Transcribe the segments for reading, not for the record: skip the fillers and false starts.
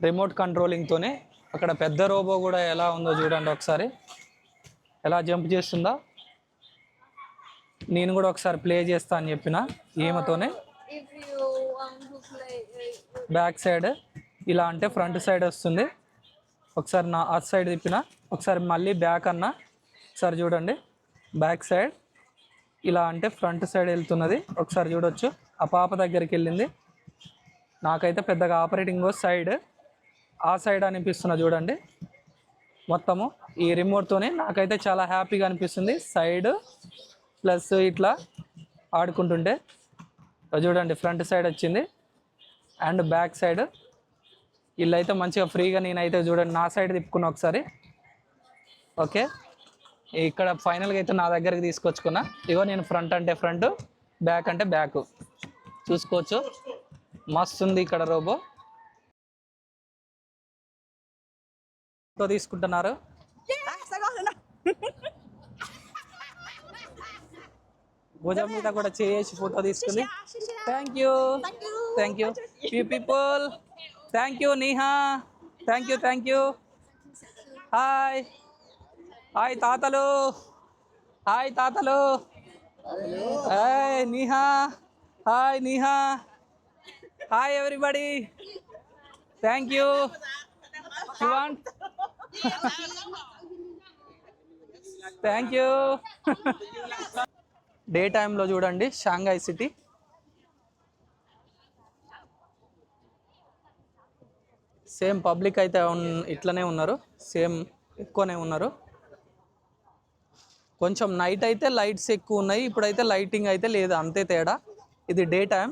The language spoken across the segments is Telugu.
రిమోట్ కంట్రోలింగ్తోనే. అక్కడ పెద్ద రోబో కూడా ఎలా ఉందో చూడండి ఒకసారి, ఎలా జంప్ చేస్తుందా. నేను కూడా ఒకసారి ప్లే చేస్తా అని చెప్పిన ఈమెతోనే. బ్యాక్ సైడ్ ఇలా అంటే ఫ్రంట్ సైడ్ వస్తుంది. ఒకసారి నా ఆ సైడ్ తిప్పిన, ఒకసారి మళ్ళీ బ్యాక్ అన్న, ఒకసారి చూడండి బ్యాక్ సైడ్. ఇలా అంటే ఫ్రంట్ సైడ్ వెళ్తున్నది, ఒకసారి చూడొచ్చు. ఆ పాప దగ్గరికి వెళ్ళింది. నాకైతే పెద్దగా ఆపరేటింగ్ సైడ్ ఆ సైడ్ అనిపిస్తున్నా చూడండి. మొత్తము ఈ రిమోట్తోనే నాకైతే చాలా హ్యాపీగా అనిపిస్తుంది. సైడ్ ప్లస్ ఇట్లా ఆడుకుంటుంటే చూడండి, ఫ్రంట్ సైడ్ వచ్చింది అండ్ బ్యాక్ సైడ్. వీళ్ళైతే మంచిగా ఫ్రీగా, నేనైతే చూడండి నా సైడ్ తిప్పుకున్నా ఒకసారి. ఓకే, ఇక్కడ ఫైనల్గా అయితే నా దగ్గరికి తీసుకొచ్చుకున్నా. ఇగో నేను ఫ్రంట్ అంటే ఫ్రంట్, బ్యాక్ అంటే బ్యాక్ చూసుకోవచ్చు. మస్తు ఉంది ఇక్కడ రోబో. తీసుకుంటున్నారు భుజం మీద కూడా చేసి ఫోటో తీసుకుని. Thank you thank you people. Thank you Neha, thank you thank you. Hi hi తాతలు, హాయ్ తాతలు. Hi Neha, hi Neha, hi everybody. Thank you. You want? Thank you. Day టైంలో చూడండి షాంఘై సిటీ. సేమ్ పబ్లిక్ అయితే ఇట్లనే ఉన్నారు, సేమ్ ఎక్కువనే ఉన్నారు. కొంచెం నైట్ అయితే లైట్స్ ఎక్కువ ఉన్నాయి, ఇప్పుడైతే లైటింగ్ అయితే లేదు, అంతే తేడా. ఇది డే టైం.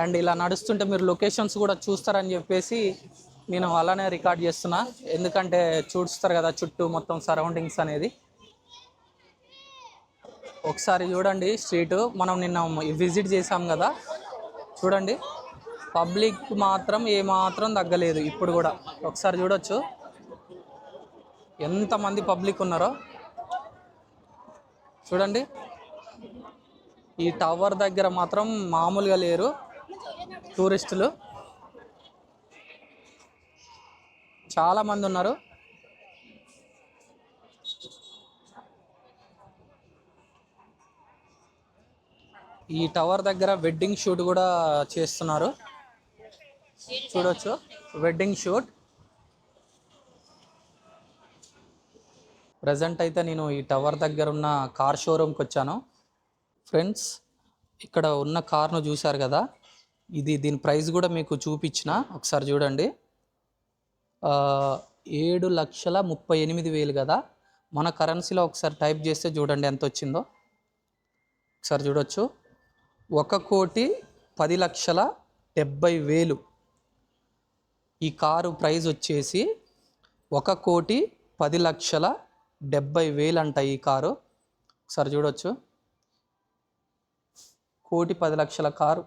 అండ్ ఇలా నడుస్తుంటే మీరు లొకేషన్స్ కూడా చూస్తారని చెప్పేసి నేను అలానే రికార్డ్ చేస్తున్నా, ఎందుకంటే చూస్తారు కదా చుట్టూ మొత్తం సరౌండింగ్స్ అనేది. ఒకసారి చూడండి స్ట్రీట్, మనం నిన్న విజిట్ చేసాం కదా, చూడండి పబ్లిక్ మాత్రం ఏమాత్రం తగ్గలేదు ఇప్పుడు కూడా. ఒకసారి చూడొచ్చు ఎంతమంది పబ్లిక్ ఉన్నారో చూడండి. ఈ టవర్ దగ్గర మాత్రం మామూలుగా లేరు టూరిస్టులు, చాలా మంది ఉన్నారు. ఈ టవర్ దగ్గర వెడ్డింగ్ షూట్ కూడా చేస్తున్నారు, చూడొచ్చు వెడ్డింగ్ షూట్. ప్రజెంట్ అయితే నేను ఈ టవర్ దగ్గర ఉన్న కార్ షోరూమ్కి వచ్చాను. ఫ్రెండ్స్, ఇక్కడ ఉన్న కార్ను చూశారు కదా, దీని ప్రైస్ కూడా మీకు చూపించిన, ఒకసారి చూడండి. 7,38,000 కదా, మన కరెన్సీలో ఒకసారి టైప్ చేస్తే చూడండి ఎంత వచ్చిందో. ఒకసారి చూడొచ్చు, 1,10,70,000. ఈ కారు ప్రైస్ వచ్చేసి 1,10,70,000 అంట ఈ కారు. ఒకసారి చూడొచ్చు, 1,10,00,000 కారు.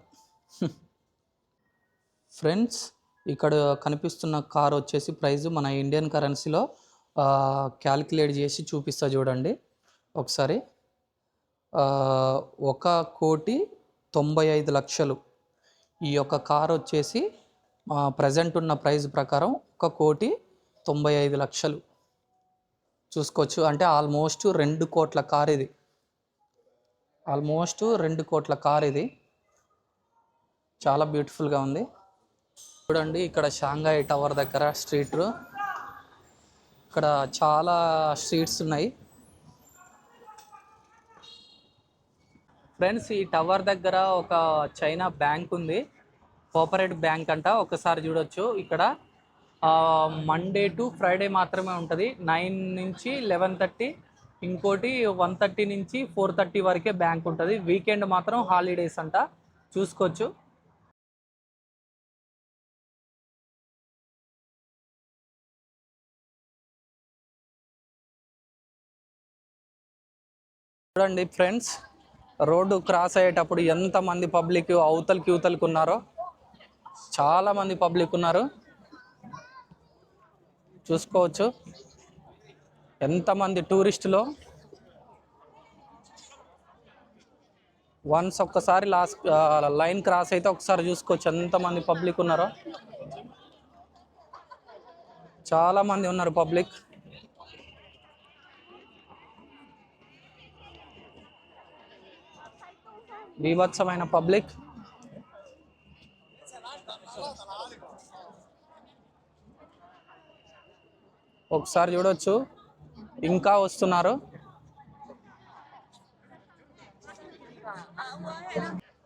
ఫ్రెండ్స్, ఇక్కడ కనిపిస్తున్న కార్ వచ్చేసి ప్రైస్ మన ఇండియన్ కరెన్సీలో క్యాలిక్యులేట్ చేసి చూపిస్తా చూడండి ఒకసారి. 1,95,00,000 ఈ యొక్క కార్ వచ్చేసి ప్రజెంట్ ఉన్న ప్రైస్ ప్రకారం 1,95,00,000 చూసుకోవచ్చు. అంటే ఆల్మోస్ట్ 2 కోట్ల కార్ ఇది, ఆల్మోస్ట్ 2 కోట్ల కార్ ఇది. చాలా బ్యూటిఫుల్గా ఉంది చూడండి. ఇక్కడ షాంఘై టవర్ దగ్గర స్ట్రీట్, ఇక్కడ చాలా స్ట్రీట్స్ ఉన్నాయి. ఫ్రెండ్స్, ఈ టవర్ దగ్గర ఒక చైనా బ్యాంక్ ఉంది, కోఆపరేటివ్ బ్యాంక్ అంట. ఒకసారి చూడొచ్చు. ఇక్కడ మండే టు ఫ్రైడే మాత్రమే ఉంటుంది, 9 నుంచి 11:30. ఇంకోటి 1:30 నుంచి 4:30 వరకే బ్యాంక్ ఉంటుంది. వీకెండ్ మాత్రం హాలిడేస్ అంట, చూసుకోవచ్చు. చూడండి ఫ్రెండ్స్, రోడ్డు క్రాస్ అయ్యేటప్పుడు ఎంతమంది పబ్లిక్ అవతలకి యువతలకి ఉన్నారో, చాలా మంది పబ్లిక్ ఉన్నారు చూసుకోవచ్చు. ఎంతమంది టూరిస్టులు. వన్స్ ఒక్కసారి లాస్ట్ లైన్ క్రాస్ అయితే ఒకసారి చూసుకోవచ్చు ఎంతమంది పబ్లిక్ ఉన్నారో. చాలా మంది ఉన్నారు పబ్లిక్. బీభత్సమైన పబ్లిక్. ఒకసారి చూడొచ్చు ఇంకా వస్తున్నారు.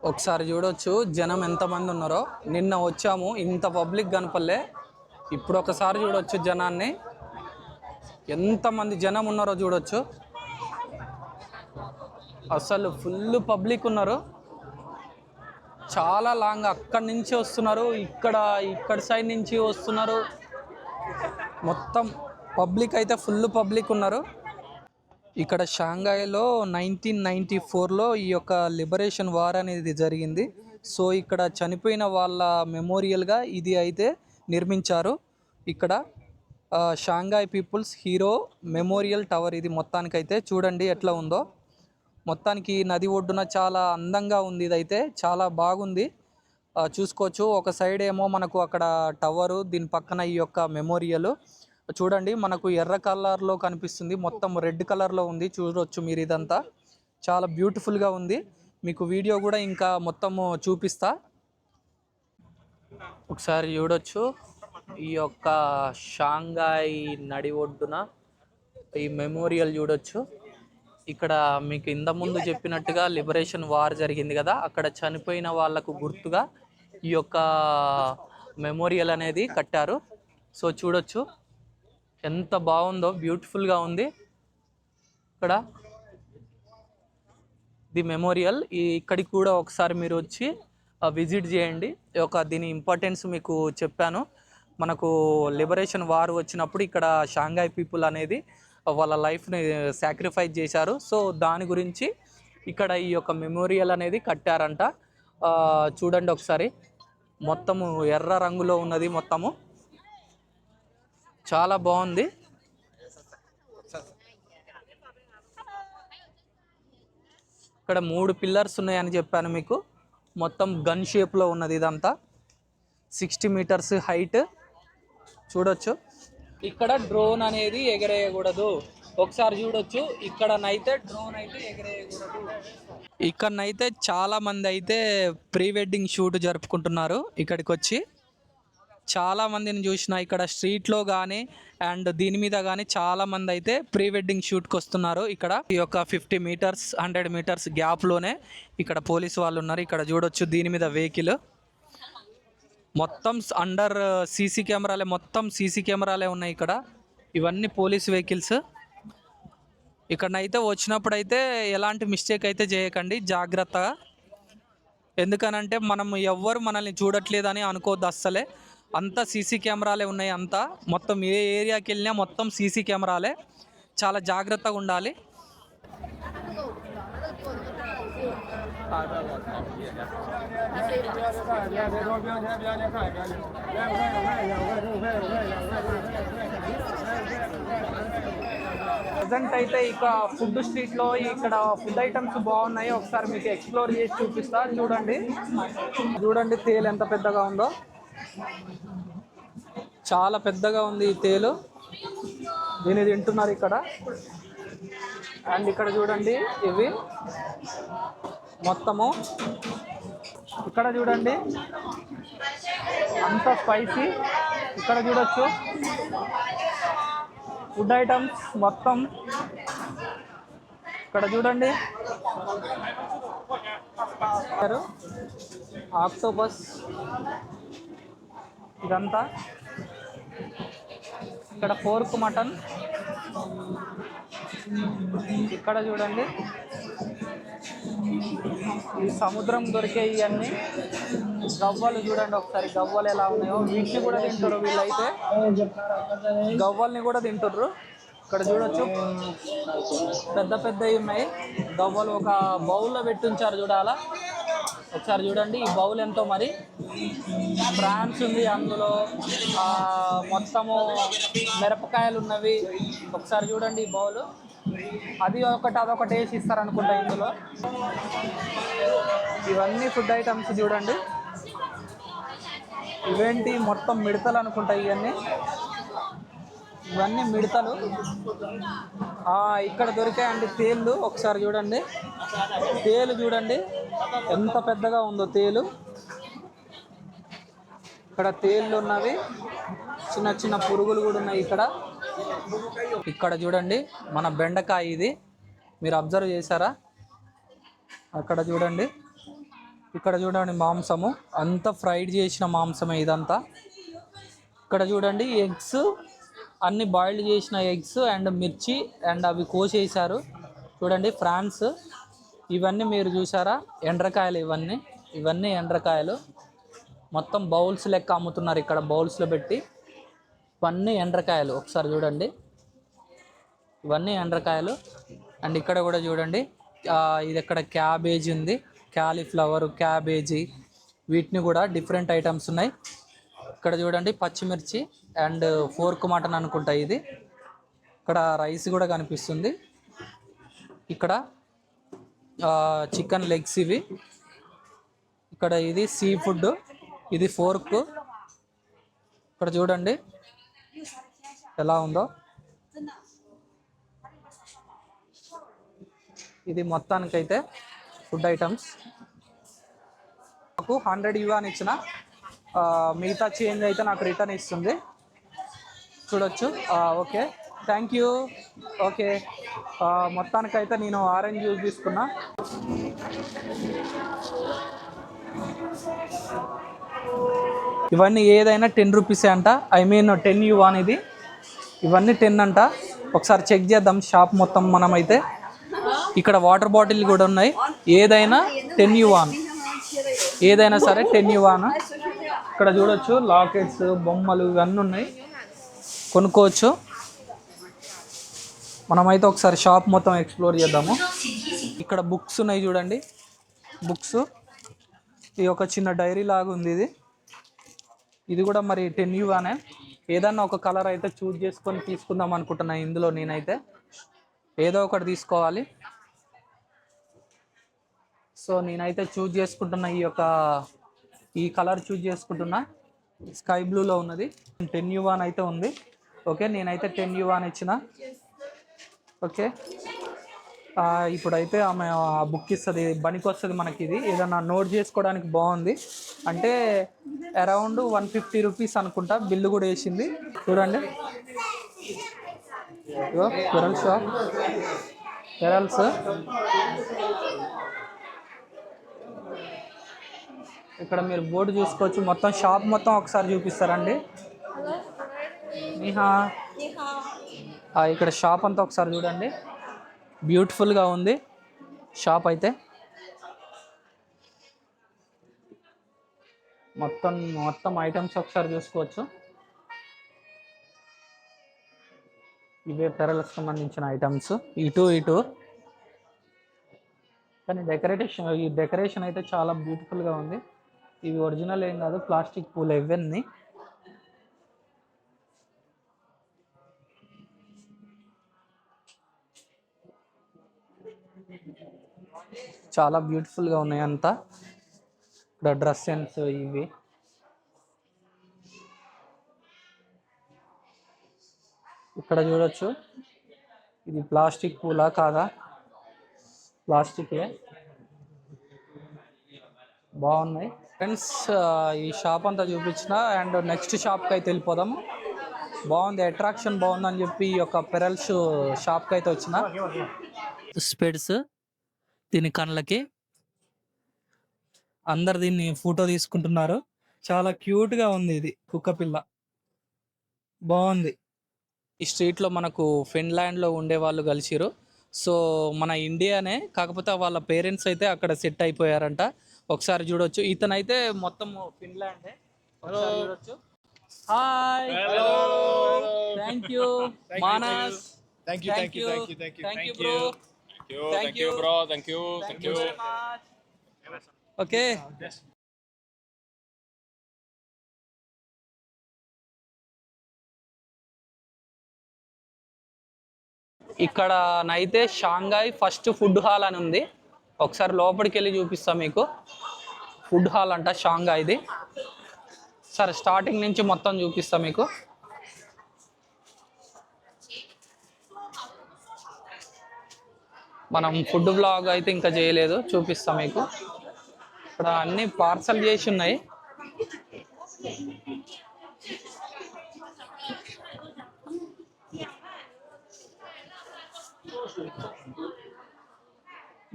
ఒకసారి చూడొచ్చు జనం ఎంతమంది ఉన్నారో. నిన్న వచ్చాము ఇంత పబ్లిక్ కనపల్లే, ఇప్పుడు ఒకసారి చూడొచ్చు జనాన్ని ఎంతమంది జనం ఉన్నారో చూడొచ్చు. అసలు ఫుల్ పబ్లిక్ ఉన్నారు. చాలా లాంగ్ అక్కడి నుంచి వస్తున్నారు, ఇక్కడ సైడ్ నుంచి వస్తున్నారు. మొత్తం పబ్లిక్ అయితే ఫుల్ పబ్లిక్ ఉన్నారు. ఇక్కడ షాంఘాయ్లో 1994లో ఈ యొక్క లిబరేషన్ వార్ అనేది జరిగింది. సో ఇక్కడ చనిపోయిన వాళ్ళ మెమోరియల్గా ఇది అయితే నిర్మించారు. ఇక్కడ Shanghai People's Hero Memorial Tower ఇది. మొత్తానికైతే చూడండి ఎట్లా ఉందో. మొత్తానికి నది ఒడ్డున చాలా అందంగా ఉంది. ఇదైతే చాలా బాగుంది, చూసుకోవచ్చు. ఒక సైడ్ ఏమో మనకు అక్కడ టవరు, దీని పక్కన ఈ యొక్క మెమోరియల్ చూడండి. మనకు ఎర్ర కలర్లో కనిపిస్తుంది, మొత్తం రెడ్ కలర్లో ఉంది. చూడవచ్చు మీరు, ఇదంతా చాలా బ్యూటిఫుల్గా ఉంది. మీకు వీడియో కూడా ఇంకా మొత్తము చూపిస్తా. ఒకసారి చూడొచ్చు ఈ యొక్క షాంఘాయ్ నడి ఒడ్డున ఈ మెమోరియల్ చూడొచ్చు. ఇక్కడ మీకు ఇంత ముందు చెప్పినట్టుగా లిబరేషన్ వార్ జరిగింది కదా, అక్కడ చనిపోయిన వాళ్లకు గుర్తుగా ఈ యొక్క మెమోరియల్ అనేది కట్టారు. సో చూడొచ్చు ఎంత బాగుందో, బ్యూటిఫుల్గా ఉంది. ఇక్కడ ది మెమోరియల్, ఇక్కడికి కూడా ఒకసారి మీరు వచ్చి విజిట్ చేయండి. దీని ఇంపార్టెన్స్ మీకు చెప్పాను. మనకు లిబరేషన్ వార్ వచ్చినప్పుడు ఇక్కడ షాంఘాయ్ పీపుల్ అనేది వాళ్ళ లైఫ్ని సాక్రిఫైస్ చేశారు. సో దాని గురించి ఇక్కడ ఈ యొక్క మెమోరియల్ అనేది కట్టారంట. చూడండి ఒకసారి, మొత్తము ఎర్ర రంగులో ఉన్నది, మొత్తము చాలా బాగుంది. ఇక్కడ 3 పిల్లర్స్ ఉన్నాయని చెప్పాను మీకు. మొత్తం గన్ షేప్లో ఉన్నది ఇదంతా. 60 మీటర్స్ హైట్. చూడొచ్చు ఇక్కడ డ్రోన్ అనేది ఎగరేయకూడదు. ఒకసారి చూడొచ్చు ఇక్కడనైతే డ్రోన్ అయితే ఎగరేయకూడదు. ఇక్కడనైతే చాలా మంది అయితే ప్రీ వెడ్డింగ్ షూట్ జరుపుకుంటున్నారు. ఇక్కడికి వచ్చి చాలా మందిని చూసిన ఇక్కడ స్ట్రీట్లో కానీ అండ్ దీని మీద కానీ చాలా మంది అయితే ప్రీ వెడ్డింగ్ షూట్కి వస్తున్నారు. ఇక్కడ ఈ యొక్క 50 మీటర్స్ 100 మీటర్స్ గ్యాప్లోనే ఇక్కడ పోలీసు వాళ్ళు ఉన్నారు. ఇక్కడ చూడొచ్చు దీని మీద వెహికల్ మొత్తం అండర్ సీసీ కెమెరాలే, మొత్తం సీసీ కెమెరాలే ఉన్నాయి ఇక్కడ. ఇవన్నీ పోలీస్ వెహికల్స్. ఇక్కడనైతే వచ్చినప్పుడు అయితే ఎలాంటి మిస్టేక్ అయితే చేయకండి, జాగ్రత్తగా. ఎందుకనంటే మనం ఎవ్వరు మనల్ని చూడట్లేదని అనుకోవద్దు అస్సలే. అంతా సీసీ కెమెరాలే ఉన్నాయి. అంతా మొత్తం ఏ ఏరియాకి వెళ్ళినా మొత్తం సీసీ కెమెరాలే. చాలా జాగ్రత్తగా ఉండాలి. ప్రజెంట్ అయితే ఇక ఫుడ్ స్ట్రీట్లో ఇక్కడ ఫుడ్ ఐటమ్స్ బాగున్నాయి. ఒకసారి మీకు ఎక్స్ప్లోర్ చేసి చూపిస్తా. చూడండి తేలు ఎంత పెద్దగా ఉందో. చాలా పెద్దగా ఉంది ఈ తేలు. దీన్ని తింటున్నారు ఇక్కడ. అండ్ ఇక్కడ చూడండి ఇవి మొత్తము. ఇక్కడ చూడండి అంత స్పైసీ. ఇక్కడ చూడొచ్చు ఫుడ్ ఐటమ్స్ మొత్తం. ఇక్కడ చూడండి ఆక్టోపస్ ఇదంతా. ఇక్కడ పోర్క్ మటన్. ఇక్కడ చూడండి ఈ సముద్రం దొరికే ఇవన్నీ గవ్వలు. చూడండి ఒకసారి గవ్వలు ఎలా ఉన్నాయో. వీటిని కూడా తింటారు వీళ్ళైతే, గవ్వల్ని కూడా తింటుర్రు. ఇక్కడ చూడొచ్చు పెద్ద పెద్దవి ఉన్నాయి గవ్వలు. ఒక బౌల్లో పెట్టి ఉంచారు చూడాలా. ఒకసారి చూడండి ఈ బౌల్ ఎంతో మరి. ప్రాన్స్ ఉంది అందులో, మొత్తము మిరపకాయలు ఉన్నవి. ఒకసారి చూడండి ఈ బౌల్. అది ఒకటి అదొకటి వేసి ఇస్తారు అనుకుంటా ఇందులో. ఇవన్నీ ఫుడ్ ఐటమ్స్ చూడండి. ఇవేంటి మొత్తం మిడతలు అనుకుంటా ఇవన్నీ. ఇవన్నీ మిడతలు. ఇక్కడ దొరికాయండి తేళ్ళు. ఒకసారి చూడండి, తేలు చూడండి ఎంత పెద్దగా ఉందో తేలు. ఇక్కడ తేళ్ళు ఉన్నవి, చిన్న చిన్న పురుగులు కూడా ఉన్నాయి ఇక్కడ. ఇక్కడ చూడండి మన బెండకాయ, ఇది మీరు అబ్జర్వ్ చేశారా? అక్కడ చూడండి, ఇక్కడ చూడండి మాంసము, అంతా ఫ్రైడ్ చేసిన మాంసమే ఇదంతా. ఇక్కడ చూడండి ఎగ్స్, అన్ని బాయిల్డ్ చేసిన ఎగ్స్ అండ్ మిర్చి అండ్ అవి కోసేసారు చూడండి ఫ్రాన్స్. ఇవన్నీ మీరు చూసారా ఎండ్రకాయలు, ఇవన్నీ ఎండ్రకాయలు. మొత్తం బౌల్స్ లెక్క అమ్ముతున్నారు ఇక్కడ, బౌల్స్లో పెట్టి. ఇవన్నీ ఎండ్రకాయలు, ఒకసారి చూడండి ఇవన్నీ ఎండ్రకాయలు. అండ్ ఇక్కడ కూడా చూడండి ఇది ఇక్కడ క్యాబేజీ ఉంది, క్యాలీఫ్లవర్, క్యాబేజీ, వీటిని కూడా డిఫరెంట్ ఐటమ్స్ ఉన్నాయి. ఇక్కడ చూడండి పచ్చిమిర్చి అండ్ ఫోర్క్ మటన్ అనుకుంటా ఇది. ఇక్కడ రైస్ కూడా కనిపిస్తుంది. ఇక్కడ చికెన్ లెగ్స్ ఇవి. ఇక్కడ ఇది సీ ఫుడ్, ఇది ఫోర్క్. ఇక్కడ చూడండి ఎలా ఉందో. ఇది మొత్తానికైతే ఫుడ్ ఐటమ్స్. నాకు 100 యువాన్ ఇచ్చిన, మిగతా చేంజ్ అయితే నాకు రిటర్న్ ఇస్తుంది. చూడొచ్చు. Okay, thank you. ఓకే, మొత్తానికైతే నేను ఆరెంజ్ జ్యూస్ తీసుకున్నా. ఇవన్నీ ఏదైనా 10 రూపీసే అంట, ఐ మీన్ 10 యువాన్ ఇది. ఇవన్నీ 10 అంట. ఒకసారి చెక్ చేద్దాం షాప్ మొత్తం మనమైతే. ఇక్కడ వాటర్ బాటిల్ కూడా ఉన్నాయి, ఏదైనా 10 యువాన్, ఏదైనా సరే 10 యువాన్. ఇక్కడ చూడొచ్చు లాకెట్స్, బొమ్మలు ఇవన్నీ ఉన్నాయి, కొనుక్కోవచ్చు. మనమైతే ఒకసారి షాప్ మొత్తం ఎక్స్ప్లోర్ చేద్దాము. ఇక్కడ బుక్స్ ఉన్నాయి చూడండి, బుక్స్. ఇది ఒక చిన్న డైరీ లాగా ఉంది ఇది కూడా మరి 10 యువానే. ఏదన్నా ఒక కలర్ అయితే చూజ్ చేసుకొని తీసుకుందాం అనుకుంటున్నా ఇందులో. నేనైతే ఏదో ఒకటి తీసుకోవాలి. సో నేనైతే చూజ్ చేసుకుంటున్నా, ఈ కలర్ చూజ్ చేసుకుంటున్నా. స్కై బ్లూలో ఉన్నది, 10 యువాన్ అయితే ఉంది. ఓకే, నేనైతే 10 యువాన్ ఇచ్చిన. ఓకే, ఇప్పుడైతే ఆమె బుక్ ఇస్తుంది, పనికి వస్తుంది మనకి. ఇది ఏదన్నా నోట్ చేసుకోవడానికి బాగుంది. అంటే అరౌండ్ 150 రూపీస్ అనుకుంటా. బిల్లు కూడా వేసింది చూడండి. Pearl shop, pearls. ఇక్కడ మీరు బోర్డు చూసుకోవచ్చు. మొత్తం షాప్ మొత్తం ఒకసారి చూపిస్తారండి. ఇక్కడ షాప్ అంతా ఒకసారి చూడండి, బ్యూటిఫుల్గా ఉంది షాప్ అయితే. మొత్తం ఐటమ్స్ ఒకసారి చూసుకోవచ్చు. ఇవే పెరలకు సంబంధించిన ఐటమ్స్, ఇటు. కానీ ఈ డెకరేషన్ అయితే చాలా బ్యూటిఫుల్గా ఉంది. ఇవి ఒరిజినల్ ఏం కాదు, ప్లాస్టిక్ పూలు ఇవన్నీ. చాలా బ్యూటిఫుల్గా ఉన్నాయి అంతా. ఇక్కడ డ్రెస్ సెన్స్ ఇవి. ఇక్కడ చూడొచ్చు, ఇది ప్లాస్టిక్ పూలా కాదా? ప్లాస్టికే, బాగున్నాయి ఫ్రెండ్స్. ఈ షాప్ అంతా చూపించిన, అండ్ నెక్స్ట్ షాప్కి అయితే వెళ్ళిపోదాము. బాగుంది, అట్రాక్షన్ బాగుందని చెప్పి ఈ యొక్క పెరల్స్ షాప్కి అయితే వచ్చిన. స్పెడ్స్ దీని కళ్ళకి, అందరు దీన్ని ఫోటో తీసుకుంటున్నారు. చాలా క్యూట్గా ఉంది ఇది, కుక్క పిల్ల బాగుంది. ఈ స్ట్రీట్లో మనకు ఫిన్లాండ్లో ఉండే వాళ్ళు కలిసిరు. సో మన ఇండియానే, కాకపోతే వాళ్ళ పేరెంట్స్ అయితే అక్కడ సెట్ అయిపోయారంట. ఒకసారి చూడొచ్చు, ఇతనైతే మొత్తం ఫిన్లాండే. ఒకసారి చూడొచ్చు. Hi, thank you Manas. Thank you, thank you bro. thank you, bro. Thank you. Okay. ఇక్కడ నైతే షాంఘాయ్ ఫస్ట్ ఫుడ్ హాల్ అని ఉంది. ఒకసారి లోపలికి వెళ్ళి చూపిస్తాం మీకు. ఫుడ్ హాల్ అంట షాంఘాయ్ది. సరే స్టార్టింగ్ నుంచి మొత్తం చూపిస్తాం మీకు. మనం ఫుడ్ బ్లాగ్ అయితే ఇంకా చేయలేదు, చూపిస్తాం మీకు. ఇక్కడ అన్ని పార్సల్ చేసి ఉన్నాయి.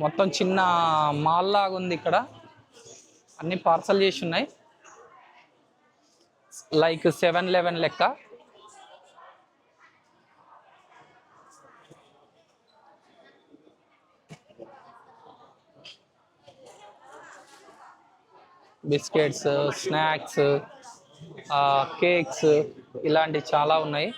మొత్తం చిన్న మాల్ లాగా ఉంది ఇక్కడ. అన్ని పార్సల్ చేసి ఉన్నాయి, లైక్ 7-Eleven లెక్క. బిస్కెట్స్, స్నాక్స్, కేక్స్ ఇలాంటివి చాలా ఉన్నాయి.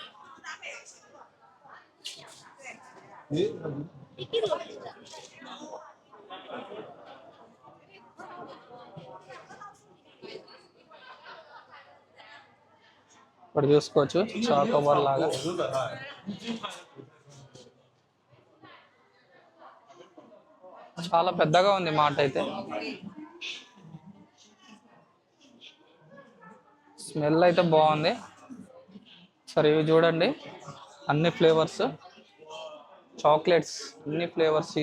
ఇక్కడ చూసుకోవచ్చు చాకోబార్ లాగా. చాలా పెద్దగా ఉంది మాట అయితే. స్మెల్ అయితే బాగుంది. సరే ఇవి చూడండి, అన్ని ఫ్లేవర్స్ చాక్లెట్స్, అన్ని ఫ్లేవర్స్.